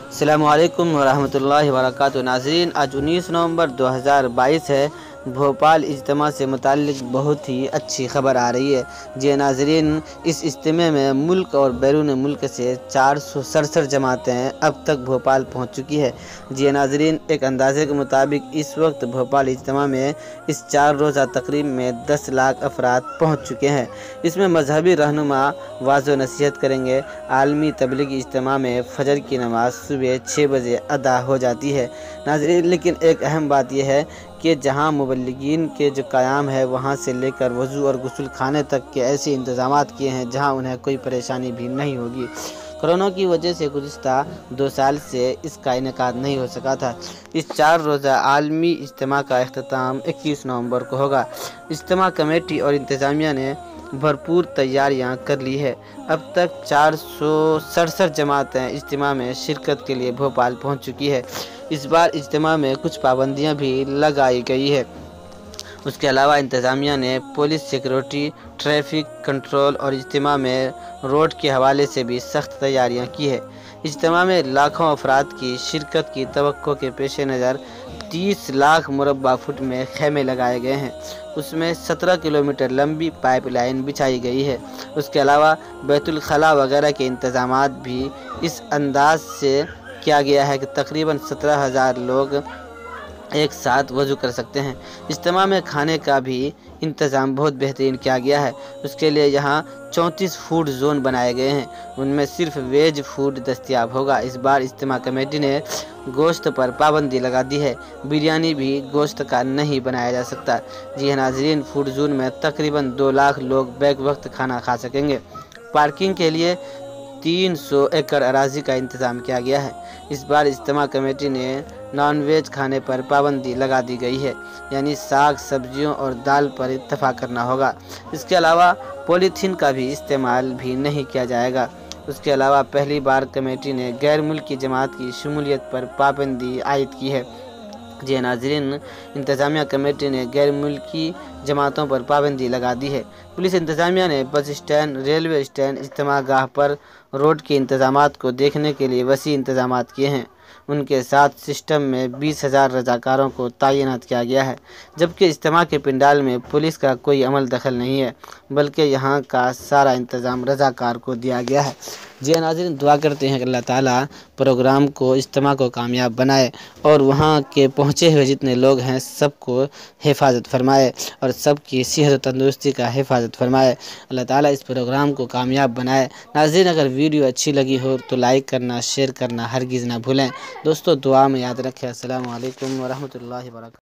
السلام علیکم ورحمۃ اللہ وبرکاتہ۔ ناظرین، آج 19 نومبر 2022 ہے۔ بھوپال اجتماع سے متعلق بہت ہی اچھی خبر آ رہی ہے۔ جی ناظرین، اس اجتماع میں ملک اور بیرون ملک سے 467 جماعتیں اب تک بھوپال پہنچ چکی ہے۔ جی ناظرین، ایک اندازے کے مطابق اس وقت بھوپال اجتماع میں اس 4 روزہ تقریب میں 10 لاکھ افراد پہنچ چکے ہیں۔ اس میں مذہبی رہنما واعظ و نصیحت کریں گے۔ عالمی تبلیغی اجتماع میں فجر کی نماز صبح 6 بجے ادا ہو جاتی ہے۔ ناظرین، لیکن ایک اہم بات یہ ہے کہ جہاں مبلغین کے جو قیام ہے وہاں سے لے کر وضو اور غسل خانے تک کے ایسے انتظامات کیے ہیں جہاں انہیں کوئی پریشانی بھی نہیں ہوگی۔ کرونا کی وجہ سے گزشتہ 2 سال سے اس کا انعقاد نہیں ہو سکا تھا۔ اس 4 روزہ عالمی اجتماع کا اختتام 21 نومبر کو ہوگا۔ اجتماع کمیٹی اور انتظامیہ نے بھرپور تیاریاں کر لی ہے۔ اب تک 467 جماعتیں اجتماع میں شرکت کے لیے بھوپال پہنچ چکی ہے۔ اس بار اجتماع میں کچھ پابندیاں بھی لگائی گئی ہے۔ اس کے علاوہ انتظامیہ نے پولیس سیکورٹی، ٹریفک کنٹرول اور اجتماع میں روڈ کے حوالے سے بھی سخت تیاریاں کی ہے۔ اجتماع میں لاکھوں افراد کی شرکت کی توقع کے پیش نظر 30 لاکھ مربع فٹ میں خیمے لگائے گئے ہیں۔ اس میں 17 کلومیٹر لمبی پائپ لائن بچھائی گئی ہے۔ اس کے علاوہ بیت الخلاء وغیرہ کے انتظامات بھی اس انداز سے کیا گیا ہے کہ تقریباً 17,000 لوگ ایک ساتھ وضو کر سکتے ہیں۔ اجتماع میں کھانے کا بھی انتظام بہت بہترین کیا گیا ہے۔ اس کے لیے یہاں 34 فوڈ زون بنائے گئے ہیں۔ ان میں صرف ویج فوڈ دستیاب ہوگا۔ اس بار اجتماع کمیٹی نے گوشت پر پابندی لگا دی ہے۔ بریانی بھی گوشت کا نہیں بنایا جا سکتا۔ جی ناظرین، فوڈ زون میں تقریباً 2 لاکھ لوگ بیک وقت کھانا کھا سکیں گے۔ پارکنگ کے لیے 300 ایکڑ اراضی کا انتظام کیا گیا ہے۔ اس بار اجتماع کمیٹی نے نان ویج کھانے پر پابندی لگا دی گئی ہے، یعنی ساگ سبزیوں اور دال پر اتفاق کرنا ہوگا۔ اس کے علاوہ پولیتھین کا بھی استعمال بھی نہیں کیا جائے گا۔ اس کے علاوہ پہلی بار کمیٹی نے غیر ملکی جماعت کی شمولیت پر پابندی عائد کی ہے۔ جی ناظرین، انتظامیہ کمیٹی نے غیر ملکی جماعتوں پر پابندی لگا دی ہے۔ پولیس انتظامیہ نے بس اسٹینڈ، ریلوے اسٹینڈ، اجتماع گاہ پر روڈ کے انتظامات کو دیکھنے کے لیے وسیع انتظامات کیے ہیں۔ ان کے ساتھ سسٹم میں 20,000 رضاکاروں کو تعینات کیا گیا ہے، جبکہ اجتماع کے پنڈال میں پولیس کا کوئی عمل دخل نہیں ہے، بلکہ یہاں کا سارا انتظام رضاکار کو دیا گیا ہے۔ جی ناظرین، دعا کرتے ہیں کہ اللہ تعالیٰ پروگرام کو، اجتماع کو کامیاب بنائے اور وہاں کے پہنچے ہوئے جتنے لوگ ہیں سب کو حفاظت فرمائے اور سب کی صحت و تندرستی کا حفاظت فرمائے۔ اللہ تعالیٰ اس پروگرام کو کامیاب بنائے۔ ناظرین، اگر ویڈیو اچھی لگی ہو تو لائک کرنا، شیئر کرنا ہرگز نہ بھولیں۔ دوستو، دعا میں یاد رکھیں۔ السلام علیکم ورحمۃ اللہ وبرکاتہ۔